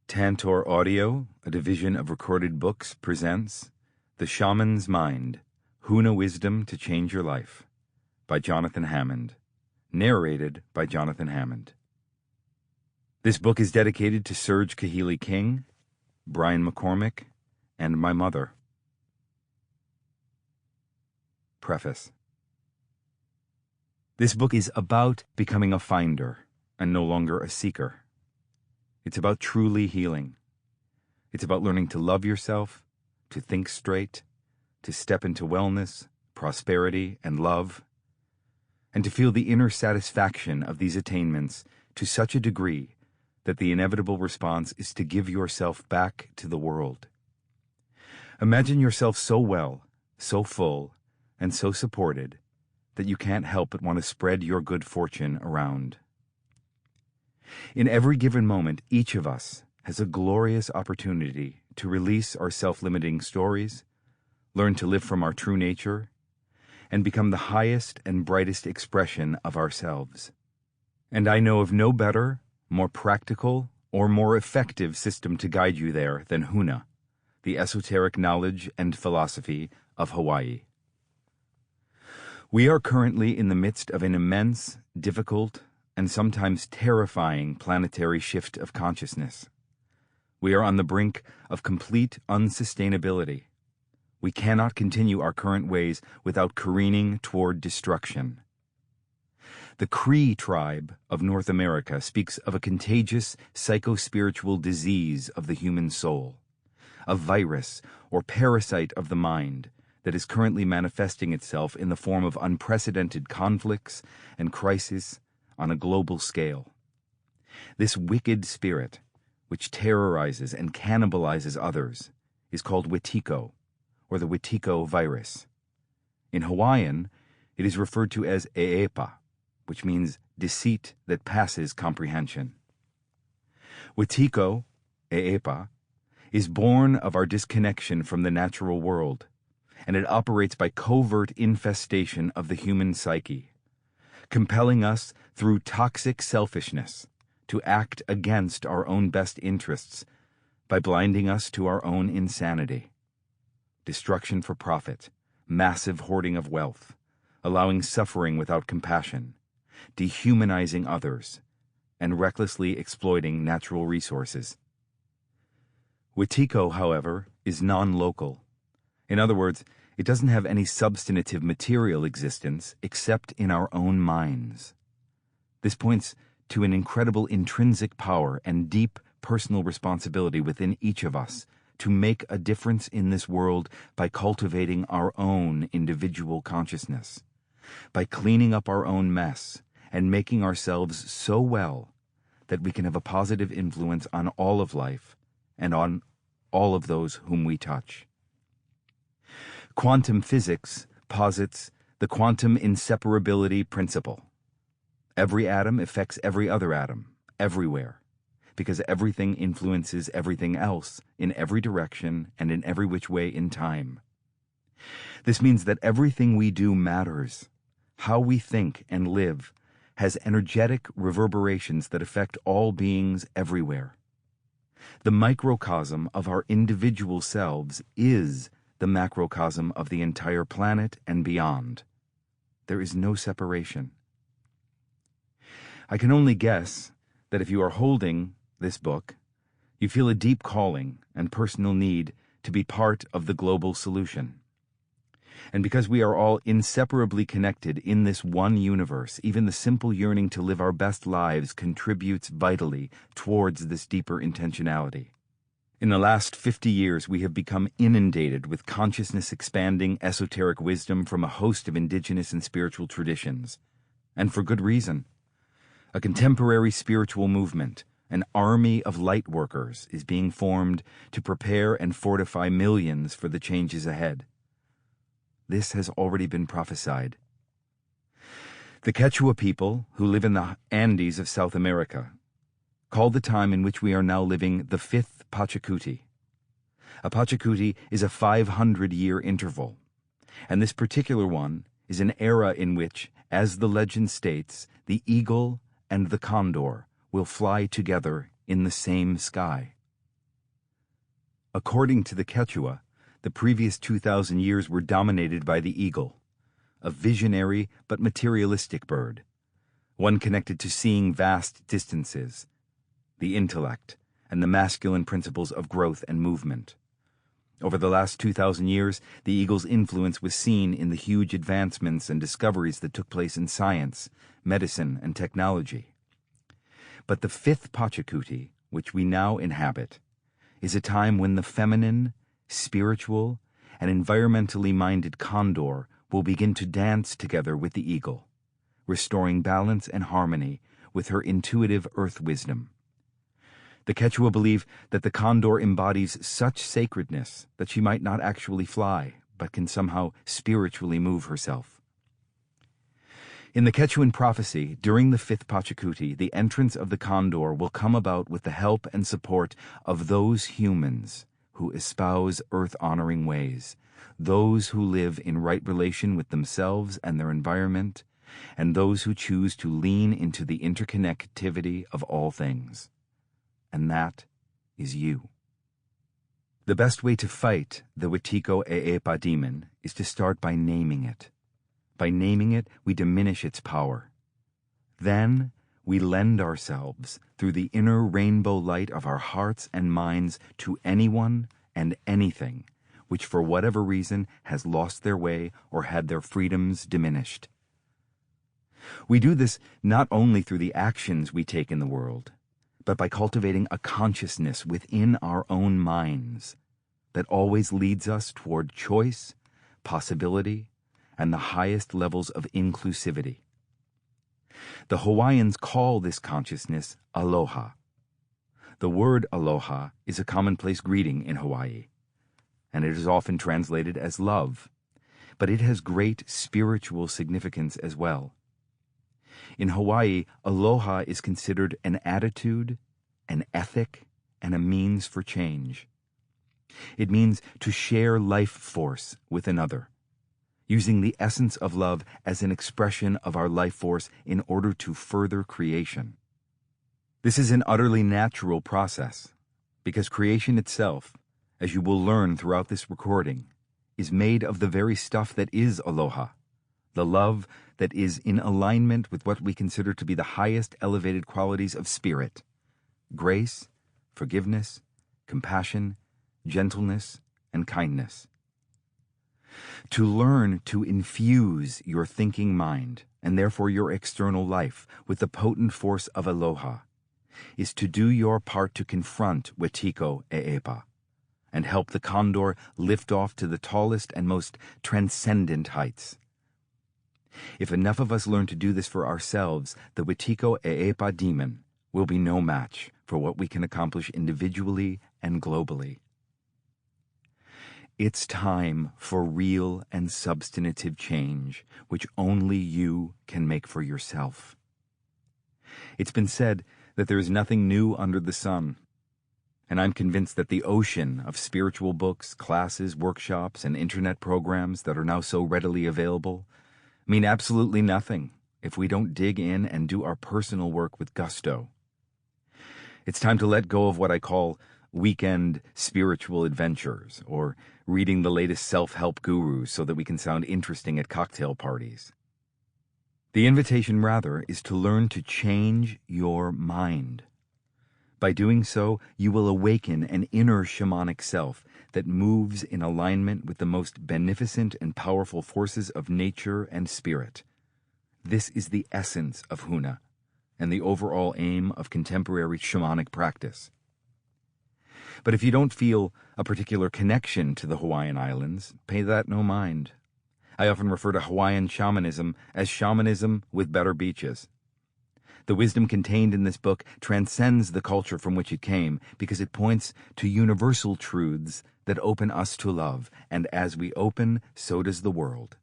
Tantor Audio, a division of Recorded Books, presents The Shaman's Mind, Huna Wisdom to Change Your Life, by Jonathan Hammond, narrated by Jonathan Hammond. This book is dedicated to Serge Kahili King, Brian McCormick, and my mother. Preface. This book is about becoming a finder and no longer a seeker. It's about truly healing. It's about learning to love yourself, to think straight, to step into wellness, prosperity, and love, and to feel the inner satisfaction of these attainments to such a degree that the inevitable response is to give yourself back to the world. Imagine yourself so well, so full, and so supported that you can't help but want to spread your good fortune around. In every given moment, each of us has a glorious opportunity to release our self-limiting stories, learn to live from our true nature, and become the highest and brightest expression of ourselves. And I know of no better, more practical, or more effective system to guide you there than Huna, the esoteric knowledge and philosophy of Hawaii. We are currently in the midst of an immense, difficult, and sometimes terrifying planetary shift of consciousness. We are on the brink of complete unsustainability. We cannot continue our current ways without careening toward destruction. The Cree tribe of North America speaks of a contagious psycho-spiritual disease of the human soul, a virus or parasite of the mind that is currently manifesting itself in the form of unprecedented conflicts and crises on a global scale. This wicked spirit, which terrorizes and cannibalizes others, is called Wetiko, or the Wetiko virus. In Hawaiian, it is referred to as Eepa, which means deceit that passes comprehension. Wetiko, Eepa, is born of our disconnection from the natural world, and it operates by covert infestation of the human psyche, compelling us through toxic selfishness to act against our own best interests by blinding us to our own insanity. Destruction for profit, massive hoarding of wealth, allowing suffering without compassion, dehumanizing others, and recklessly exploiting natural resources. Wetiko, however, is non-local. In other words, it doesn't have any substantive material existence except in our own minds. This points to an incredible intrinsic power and deep personal responsibility within each of us to make a difference in this world by cultivating our own individual consciousness, by cleaning up our own mess and making ourselves so well that we can have a positive influence on all of life and on all of those whom we touch. Quantum physics posits the quantum inseparability principle. Every atom affects every other atom, everywhere, because everything influences everything else in every direction and in every which way in time. This means that everything we do matters. How we think and live has energetic reverberations that affect all beings everywhere. The microcosm of our individual selves is the macrocosm of the entire planet and beyond. There is no separation. I can only guess that if you are holding this book, you feel a deep calling and personal need to be part of the global solution. And because we are all inseparably connected in this one universe, even the simple yearning to live our best lives contributes vitally towards this deeper intentionality. In the last 50 years, we have become inundated with consciousness-expanding esoteric wisdom from a host of indigenous and spiritual traditions, and for good reason. A contemporary spiritual movement, an army of light workers, is being formed to prepare and fortify millions for the changes ahead. This has already been prophesied. The Quechua people, who live in the Andes of South America, call the time in which we are now living the fifth Pachacuti. A Pachacuti is a 500-year interval, and this particular one is an era in which, as the legend states, the eagle and the condor will fly together in the same sky. According to the Quechua, the previous 2,000 years were dominated by the eagle, a visionary but materialistic bird, one connected to seeing vast distances, the intellect, and the masculine principles of growth and movement. Over the last 2,000 years, the eagle's influence was seen in the huge advancements and discoveries that took place in science, medicine, and technology. But the fifth Pachacuti, which we now inhabit, is a time when the feminine, spiritual, and environmentally minded condor will begin to dance together with the eagle, restoring balance and harmony with her intuitive earth wisdom. The Quechua believe that the condor embodies such sacredness that she might not actually fly, but can somehow spiritually move herself. In the Quechuan prophecy, during the fifth Pachacuti, the entrance of the condor will come about with the help and support of those humans who espouse earth-honoring ways, those who live in right relation with themselves and their environment, and those who choose to lean into the interconnectivity of all things. And that is you. The best way to fight the Wetiko Eepa demon is to start by naming it. By naming it, we diminish its power. Then we lend ourselves through the inner rainbow light of our hearts and minds to anyone and anything which for whatever reason has lost their way or had their freedoms diminished. We do this not only through the actions we take in the world, but by cultivating a consciousness within our own minds that always leads us toward choice, possibility, and the highest levels of inclusivity. The Hawaiians call this consciousness aloha. The word aloha is a commonplace greeting in Hawaii, and it is often translated as love, but it has great spiritual significance as well. In Hawaii, aloha is considered an attitude, an ethic, and a means for change. It means to share life force with another, using the essence of love as an expression of our life force in order to further creation. This is an utterly natural process, because creation itself, as you will learn throughout this recording, is made of the very stuff that is aloha, the love that is in alignment with what we consider to be the highest elevated qualities of spirit: grace, forgiveness, compassion, gentleness, and kindness. To learn to infuse your thinking mind, and therefore your external life, with the potent force of aloha, is to do your part to confront Wetiko Eepa, and help the condor lift off to the tallest and most transcendent heights. If enough of us learn to do this for ourselves, the Wetiko Eepa demon will be no match for what we can accomplish individually and globally. It's time for real and substantive change, which only you can make for yourself. It's been said that there is nothing new under the sun, and I'm convinced that the ocean of spiritual books, classes, workshops, and internet programs that are now so readily available mean absolutely nothing if we don't dig in and do our personal work with gusto. It's time to let go of what I call weekend spiritual adventures, or reading the latest self-help gurus so that we can sound interesting at cocktail parties. The invitation, rather, is to learn to change your mind. By doing so, you will awaken an inner shamanic self that moves in alignment with the most beneficent and powerful forces of nature and spirit. This is the essence of Huna, and the overall aim of contemporary shamanic practice. But if you don't feel a particular connection to the Hawaiian Islands, pay that no mind. I often refer to Hawaiian shamanism as shamanism with better beaches. The wisdom contained in this book transcends the culture from which it came, because it points to universal truths that open us to love, and as we open, so does the world.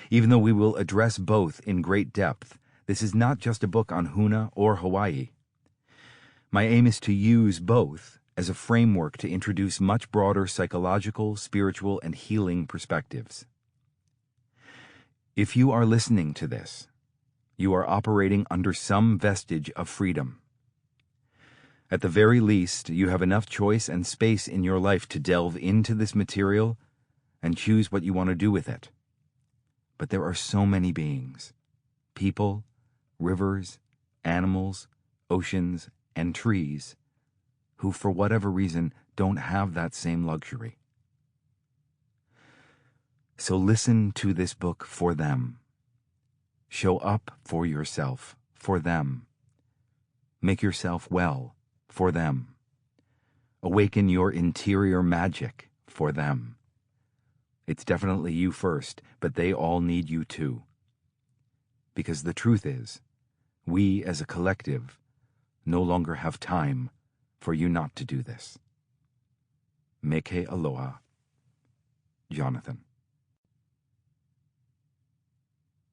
Even though we will address both in great depth, this is not just a book on Huna or Hawaii. My aim is to use both as a framework to introduce much broader psychological, spiritual, and healing perspectives. If you are listening to this, you are operating under some vestige of freedom. At the very least, you have enough choice and space in your life to delve into this material and choose what you want to do with it. But there are so many beings, people, rivers, animals, oceans, and trees, who for whatever reason don't have that same luxury. So listen to this book for them. Show up for yourself, for them. Make yourself well, for them. Awaken your interior magic, for them. It's definitely you first, but they all need you too. Because the truth is, we as a collective no longer have time for you not to do this. Meke aloha, Jonathan.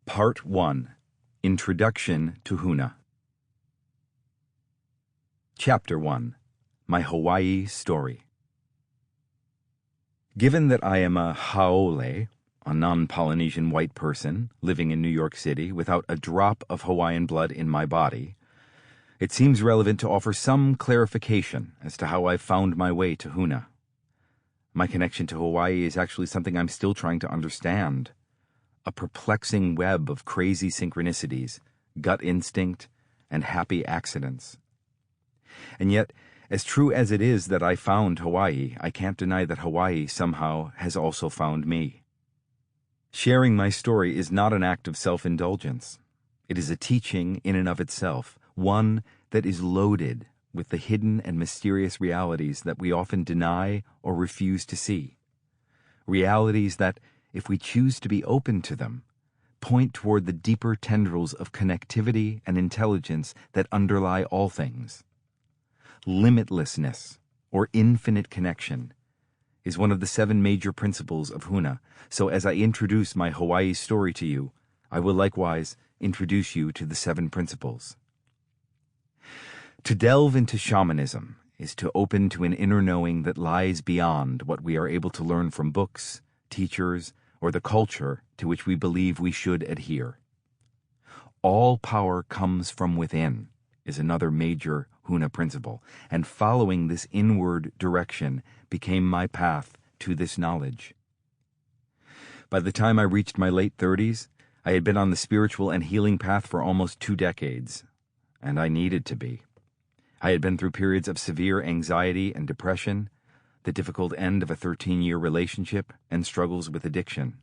Part 1. Introduction to Huna. Chapter 1. My Hawaii Story. Given that I am a haole, a non-Polynesian white person living in New York City without a drop of Hawaiian blood in my body, it seems relevant to offer some clarification as to how I found my way to Huna. My connection to Hawaii is actually something I'm still trying to understand. A perplexing web of crazy synchronicities, gut instinct, and happy accidents. And yet, as true as it is that I found Hawaii, I can't deny that Hawaii somehow has also found me. Sharing my story is not an act of self-indulgence. It is a teaching in and of itself, one that is loaded with the hidden and mysterious realities that we often deny or refuse to see. Realities that, if we choose to be open to them, point toward the deeper tendrils of connectivity and intelligence that underlie all things. Limitlessness, or infinite connection, is one of the 7 major principles of Huna, so as I introduce my Hawaii story to you, I will likewise introduce you to the 7 principles. To delve into shamanism is to open to an inner knowing that lies beyond what we are able to learn from books, teachers, or the culture to which we believe we should adhere. All power comes from within is another major Huna principle, and following this inward direction became my path to this knowledge. By the time I reached my late 30s, I had been on the spiritual and healing path for almost 2 decades, and I needed to be. I had been through periods of severe anxiety and depression, the difficult end of a 13-year relationship, and struggles with addiction.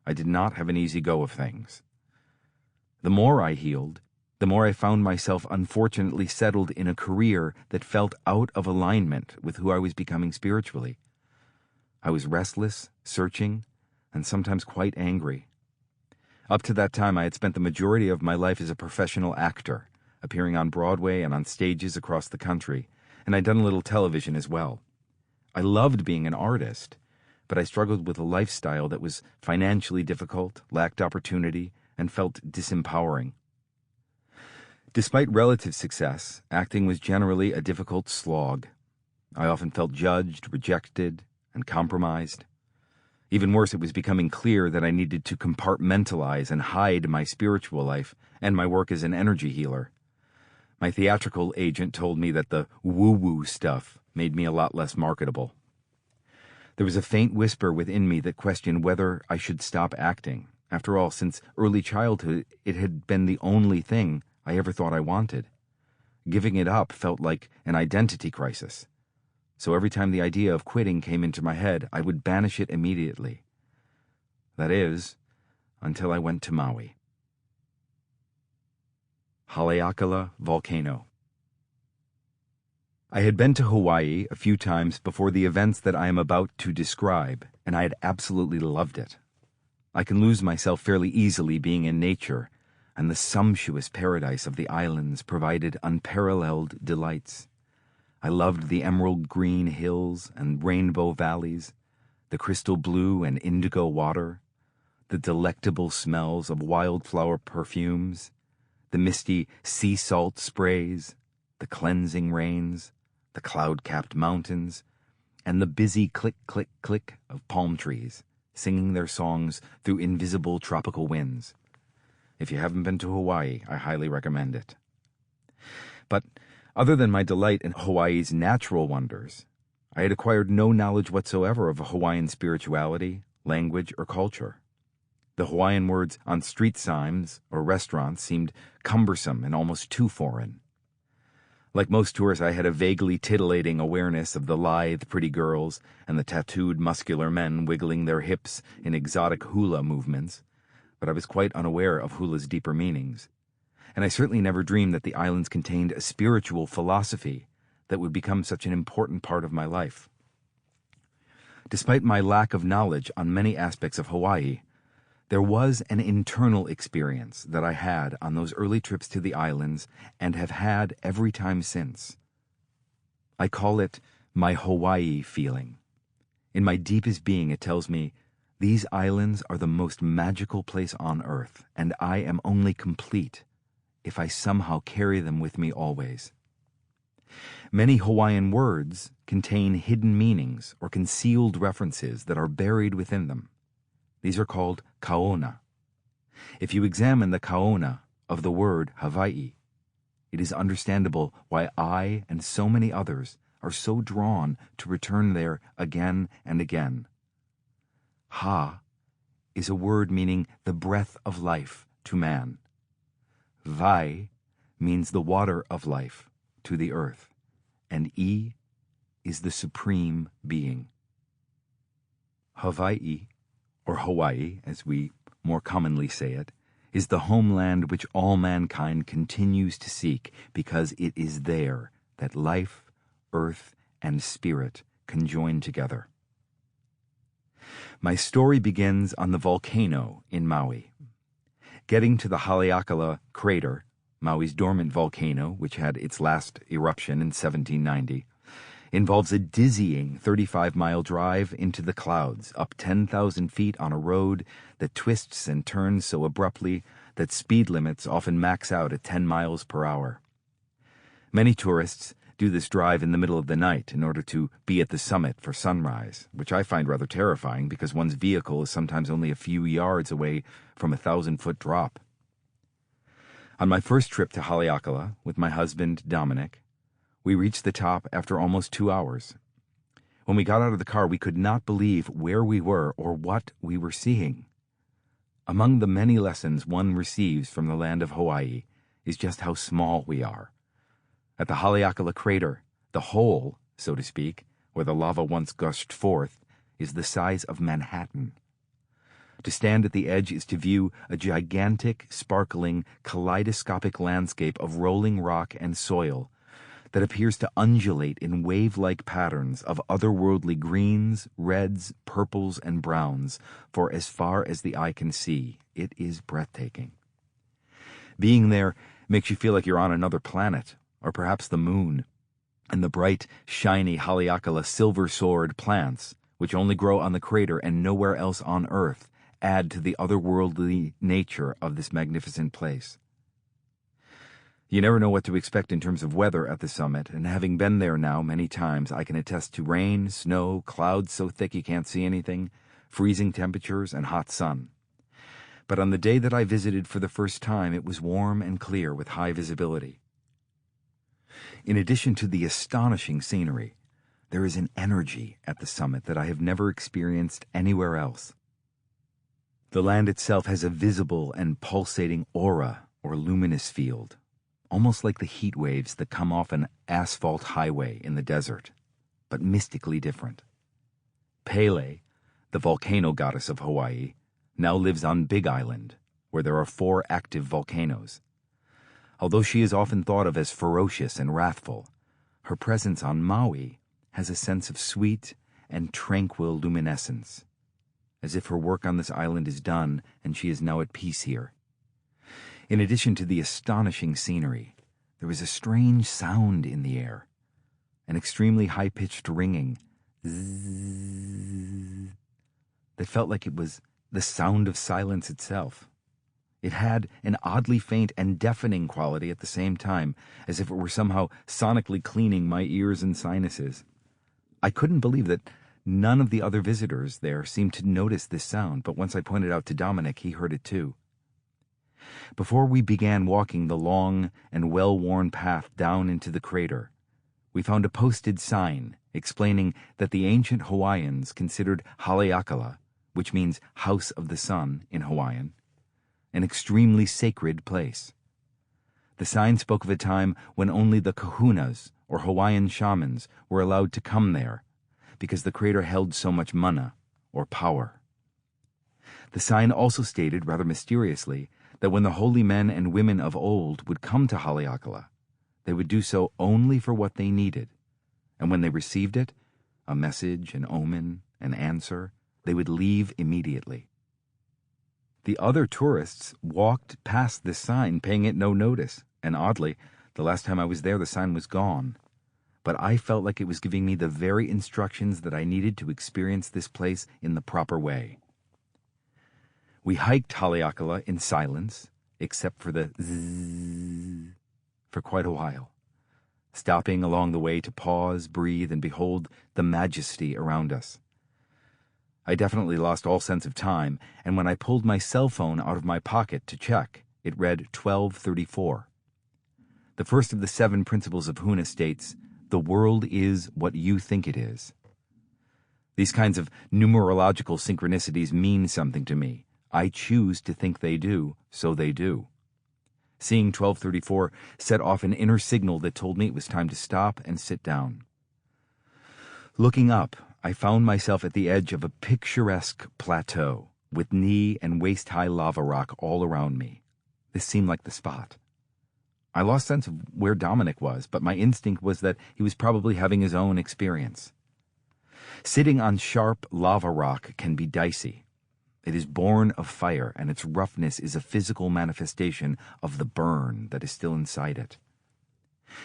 I did not have an easy go of things. The more I healed, the more I found myself unfortunately settled in a career that felt out of alignment with who I was becoming spiritually. I was restless, searching, and sometimes quite angry. Up to that time, I had spent the majority of my life as a professional actor, appearing on Broadway and on stages across the country, and I'd done a little television as well. I loved being an artist, but I struggled with a lifestyle that was financially difficult, lacked opportunity, and felt disempowering. Despite relative success, acting was generally a difficult slog. I often felt judged, rejected, and compromised. Even worse, it was becoming clear that I needed to compartmentalize and hide my spiritual life and my work as an energy healer. My theatrical agent told me that the woo-woo stuff made me a lot less marketable. There was a faint whisper within me that questioned whether I should stop acting. After all, since early childhood, it had been the only thing I ever thought I wanted. Giving it up felt like an identity crisis. So every time the idea of quitting came into my head, I would banish it immediately. That is, until I went to Maui. Haleakala Volcano. I had been to Hawaii a few times before the events that I am about to describe, and I had absolutely loved it. I can lose myself fairly easily being in nature, and the sumptuous paradise of the islands provided unparalleled delights. I loved the emerald green hills and rainbow valleys, the crystal blue and indigo water, the delectable smells of wildflower perfumes, the misty sea salt sprays, the cleansing rains, the cloud-capped mountains, and the busy click-click-click of palm trees, singing their songs through invisible tropical winds. If you haven't been to Hawaii, I highly recommend it. But Other than my delight in Hawaii's natural wonders, I had acquired no knowledge whatsoever of Hawaiian spirituality, language, or culture. The Hawaiian words on street signs or restaurants seemed cumbersome and almost too foreign. Like most tourists, I had a vaguely titillating awareness of the lithe, pretty girls and the tattooed, muscular men wiggling their hips in exotic hula movements, but I was quite unaware of hula's deeper meanings. And I certainly never dreamed that the islands contained a spiritual philosophy that would become such an important part of my life. Despite my lack of knowledge on many aspects of Hawaii, there was an internal experience that I had on those early trips to the islands and have had every time since. I call it my Hawaii feeling. In my deepest being, it tells me, these islands are the most magical place on earth, and I am only complete if I somehow carry them with me always. Many Hawaiian words contain hidden meanings or concealed references that are buried within them. These are called kaona. If you examine the kaona of the word Hawaii, it is understandable why I and so many others are so drawn to return there again and again. Ha is a word meaning the breath of life to man. Vai means the water of life to the earth, and I is the supreme being. Hawaii, or Hawaii, as we more commonly say it, is the homeland which all mankind continues to seek because it is there that life, earth, and spirit conjoin together. My story begins on the volcano in Maui. Getting to the Haleakala crater, Maui's dormant volcano, which had its last eruption in 1790, involves a dizzying 35-mile drive into the clouds, up 10,000 feet on a road that twists and turns so abruptly that speed limits often max out at 10 miles per hour. Many tourists do this drive in the middle of the night in order to be at the summit for sunrise, which I find rather terrifying because one's vehicle is sometimes only a few yards away from a 1,000-foot drop. On my first trip to Haleakala with my husband, Dominic, we reached the top after almost 2 hours. When we got out of the car, we could not believe where we were or what we were seeing. Among the many lessons one receives from the land of Hawaii is just how small we are. At the Haleakala crater, the hole, so to speak, where the lava once gushed forth, is the size of Manhattan. To stand at the edge is to view a gigantic, sparkling, kaleidoscopic landscape of rolling rock and soil that appears to undulate in wave-like patterns of otherworldly greens, reds, purples, and browns for as far as the eye can see. It is breathtaking. Being there makes you feel like you're on another planet, or perhaps the moon, and the bright, shiny Haleakala silver sword plants, which only grow on the crater and nowhere else on Earth, add to the otherworldly nature of this magnificent place. You never know what to expect in terms of weather at the summit, and having been there now many times, I can attest to rain, snow, clouds so thick you can't see anything, freezing temperatures, and hot sun. But on the day that I visited for the first time, it was warm and clear with high visibility. In addition to the astonishing scenery, there is an energy at the summit that I have never experienced anywhere else. The land itself has a visible and pulsating aura or luminous field, almost like the heat waves that come off an asphalt highway in the desert, but mystically different. Pele, the volcano goddess of Hawaii, now lives on Big Island, where there are 4 active volcanoes. Although she is often thought of as ferocious and wrathful, her presence on Maui has a sense of sweet and tranquil luminescence, as if her work on this island is done and she is now at peace here. In addition to the astonishing scenery, there was a strange sound in the air, an extremely high-pitched ringing, zzz, that felt like it was the sound of silence itself. It had an oddly faint and deafening quality at the same time, as if it were somehow sonically cleaning my ears and sinuses. I couldn't believe that none of the other visitors there seemed to notice this sound, but once I pointed out to Dominic, he heard it too. Before we began walking the long and well-worn path down into the crater, we found a posted sign explaining that the ancient Hawaiians considered Haleakala, which means House of the Sun in Hawaiian, an extremely sacred place. The sign spoke of a time when only the kahunas, or Hawaiian shamans, were allowed to come there, because the crater held so much mana, or power. The sign also stated, rather mysteriously, that when the holy men and women of old would come to Haleakala, they would do so only for what they needed, and when they received it, a message, an omen, an answer, they would leave immediately. The other tourists walked past this sign, paying it no notice, and oddly, the last time I was there the sign was gone. But I felt like it was giving me the very instructions that I needed to experience this place in the proper way. We hiked Haleakala in silence, except for the zzz, for quite a while, stopping along the way to pause, breathe, and behold the majesty around us. I definitely lost all sense of time, and when I pulled my cell phone out of my pocket to check, it read 12:34. The first of the 7 principles of Huna states, "The world is what you think it is." These kinds of numerological synchronicities mean something to me. I choose to think they do, so they do. Seeing 12:34 set off an inner signal that told me it was time to stop and sit down. Looking up, I found myself at the edge of a picturesque plateau, with knee and waist-high lava rock all around me. This seemed like the spot. I lost sense of where Dominic was, but my instinct was that he was probably having his own experience. Sitting on sharp lava rock can be dicey. It is born of fire, and its roughness is a physical manifestation of the burn that is still inside it.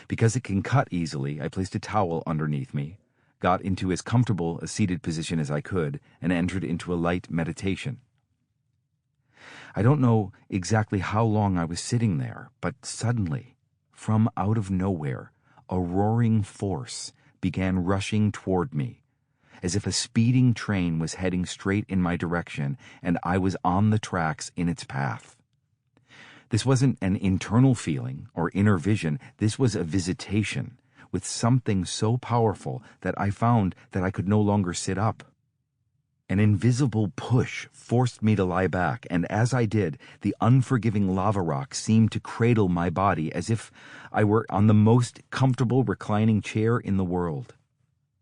Because it can cut easily, I placed a towel underneath me, got into as comfortable a seated position as I could, and entered into a light meditation. I don't know exactly how long I was sitting there, but suddenly, from out of nowhere, a roaring force began rushing toward me, as if a speeding train was heading straight in my direction, and I was on the tracks in its path. This wasn't an internal feeling or inner vision, this was a visitation, with something so powerful that I found that I could no longer sit up. An invisible push forced me to lie back, and as I did, the unforgiving lava rock seemed to cradle my body as if I were on the most comfortable reclining chair in the world.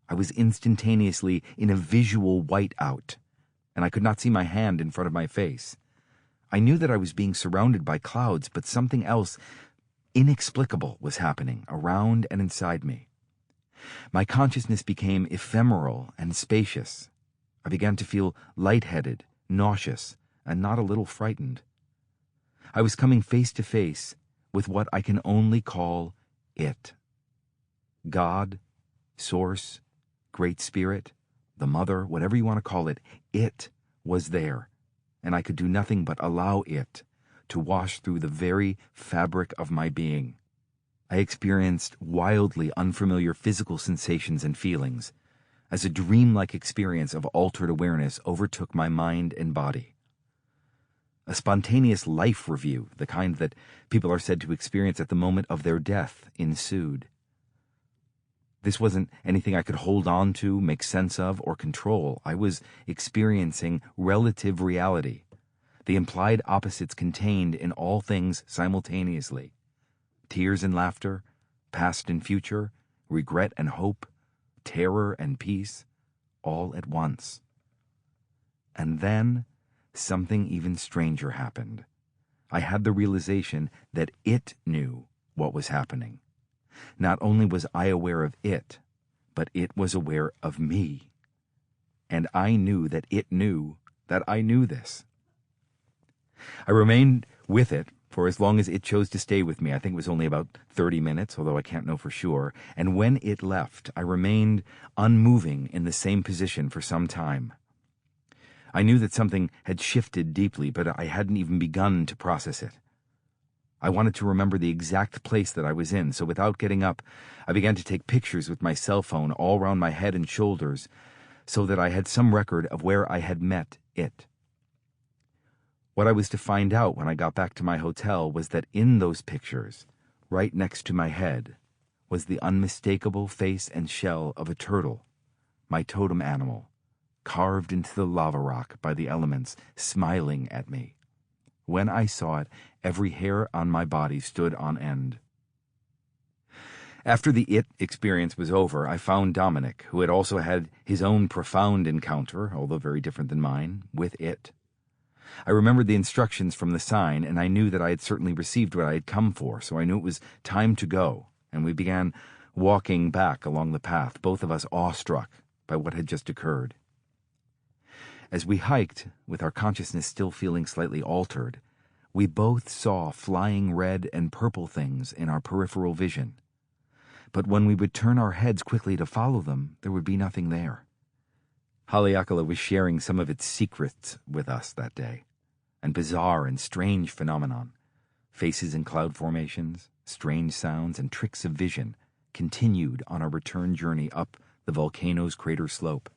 I was instantaneously in a visual whiteout, and I could not see my hand in front of my face. I knew that I was being surrounded by clouds, but something else inexplicable was happening around and inside me. My consciousness became ephemeral and spacious. I began to feel lightheaded, nauseous, and not a little frightened. I was coming face to face with what I can only call it. God, Source, Great Spirit, the Mother, whatever you want to call it was there, and I could do nothing but allow it to wash through the very fabric of my being. I experienced wildly unfamiliar physical sensations and feelings, as a dreamlike experience of altered awareness overtook my mind and body. A spontaneous life review, the kind that people are said to experience at the moment of their death, ensued. This wasn't anything I could hold on to, make sense of, or control. I was experiencing relative reality, the implied opposites contained in all things simultaneously. Tears and laughter, past and future, regret and hope, terror and peace, all at once. And then something even stranger happened. I had the realization that it knew what was happening. Not only was I aware of it, but it was aware of me. And I knew that it knew that I knew this. I remained with it for as long as it chose to stay with me. I think it was only about 30 minutes, although I can't know for sure. And when it left, I remained unmoving in the same position for some time. I knew that something had shifted deeply, but I hadn't even begun to process it. I wanted to remember the exact place that I was in, so without getting up, I began to take pictures with my cell phone all around my head and shoulders, so that I had some record of where I had met it. What I was to find out when I got back to my hotel was that in those pictures, right next to my head, was the unmistakable face and shell of a turtle, my totem animal, carved into the lava rock by the elements, smiling at me. When I saw it, every hair on my body stood on end. After the it experience was over, I found Dominic, who had also had his own profound encounter, although very different than mine, with it. I remembered the instructions from the sign, and I knew that I had certainly received what I had come for, so I knew it was time to go, and we began walking back along the path, both of us awestruck by what had just occurred. As we hiked, with our consciousness still feeling slightly altered, we both saw flying red and purple things in our peripheral vision. But when we would turn our heads quickly to follow them, there would be nothing there. Haleakala was sharing some of its secrets with us that day, and bizarre and strange phenomenon, faces in cloud formations, strange sounds, and tricks of vision continued on our return journey up the volcano's crater slope.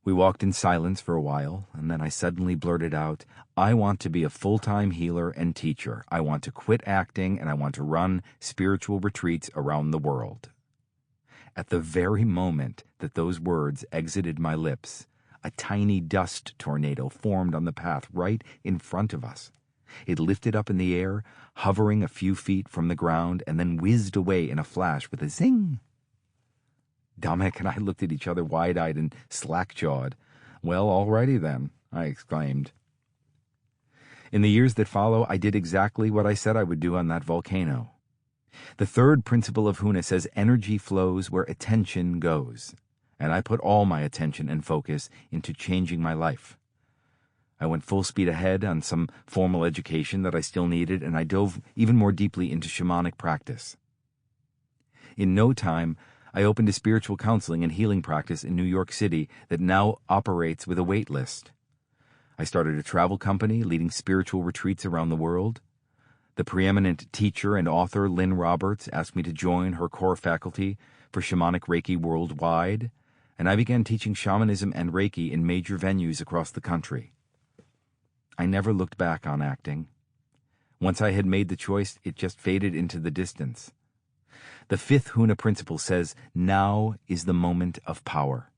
We walked in silence for a while, and then I suddenly blurted out, "I want to be a full-time healer and teacher. I want to quit acting, and I want to run spiritual retreats around the world." At the very moment that those words exited my lips, a tiny dust tornado formed on the path right in front of us. It lifted up in the air, hovering a few feet from the ground, and then whizzed away in a flash with a zing. Dominic and I looked at each other wide-eyed and slack-jawed. "Well, alrighty then," I exclaimed. In the years that follow, I did exactly what I said I would do on that volcano. The third principle of Huna says energy flows where attention goes, and I put all my attention and focus into changing my life. I went full speed ahead on some formal education that I still needed, and I dove even more deeply into shamanic practice. In no time, I opened a spiritual counseling and healing practice in New York City that now operates with a wait list. I started a travel company leading spiritual retreats around the world. The preeminent teacher and author Lynn Roberts asked me to join her core faculty for shamanic Reiki worldwide, and I began teaching shamanism and Reiki in major venues across the country. I never looked back on acting. Once I had made the choice, it just faded into the distance. The fifth Huna principle says, now is the moment of power.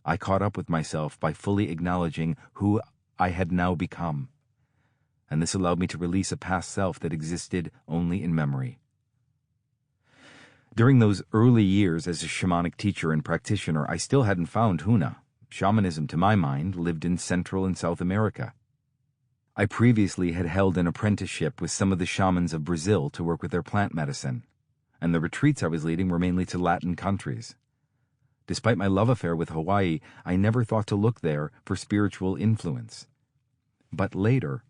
I caught up with myself by fully acknowledging who I had now become, and this allowed me to release a past self that existed only in memory. During those early years as a shamanic teacher and practitioner, I still hadn't found Huna. Shamanism, to my mind, lived in Central and South America. I previously had held an apprenticeship with some of the shamans of Brazil to work with their plant medicine, and the retreats I was leading were mainly to Latin countries. Despite my love affair with Hawaii, I never thought to look there for spiritual influence. But later,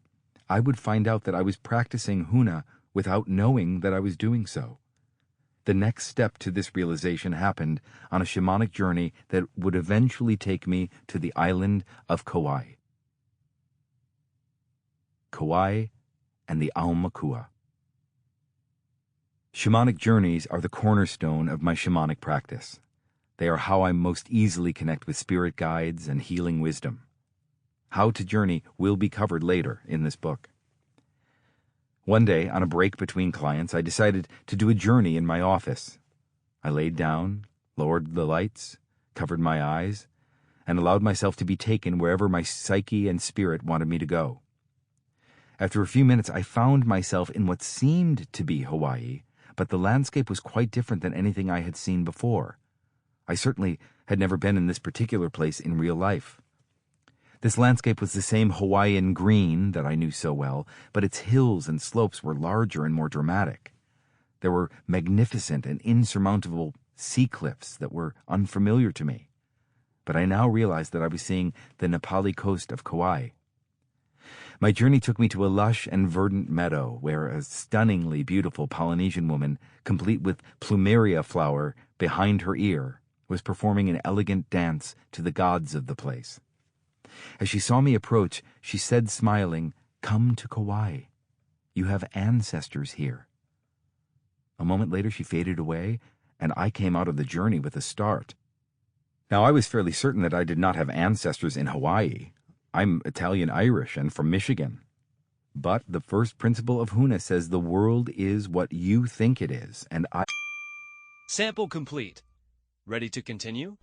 I would find out that I was practicing Huna without knowing that I was doing so. The next step to this realization happened on a shamanic journey that would eventually take me to the island of Kauai. Kauai and the Aumakua. Shamanic journeys are the cornerstone of my shamanic practice. They are how I most easily connect with spirit guides and healing wisdom. How to journey will be covered later in this book. One day, on a break between clients, I decided to do a journey in my office. I laid down, lowered the lights, covered my eyes, and allowed myself to be taken wherever my psyche and spirit wanted me to go. After a few minutes, I found myself in what seemed to be Hawaii, but the landscape was quite different than anything I had seen before. I certainly had never been in this particular place in real life. This landscape was the same Hawaiian green that I knew so well, but its hills and slopes were larger and more dramatic. There were magnificent and insurmountable sea cliffs that were unfamiliar to me, but I now realized that I was seeing the Nepali coast of Kauai. My journey took me to a lush and verdant meadow where a stunningly beautiful Polynesian woman, complete with plumeria flower behind her ear, was performing an elegant dance to the gods of the place. As she saw me approach, she said, smiling, "Come to Kauai. You have ancestors here." A moment later she faded away, and I came out of the journey with a start. Now I was fairly certain that I did not have ancestors in Hawaii. I'm Italian-Irish and from Michigan. But the first principle of Huna says the world is what you think it is, and Sample complete. Ready to continue?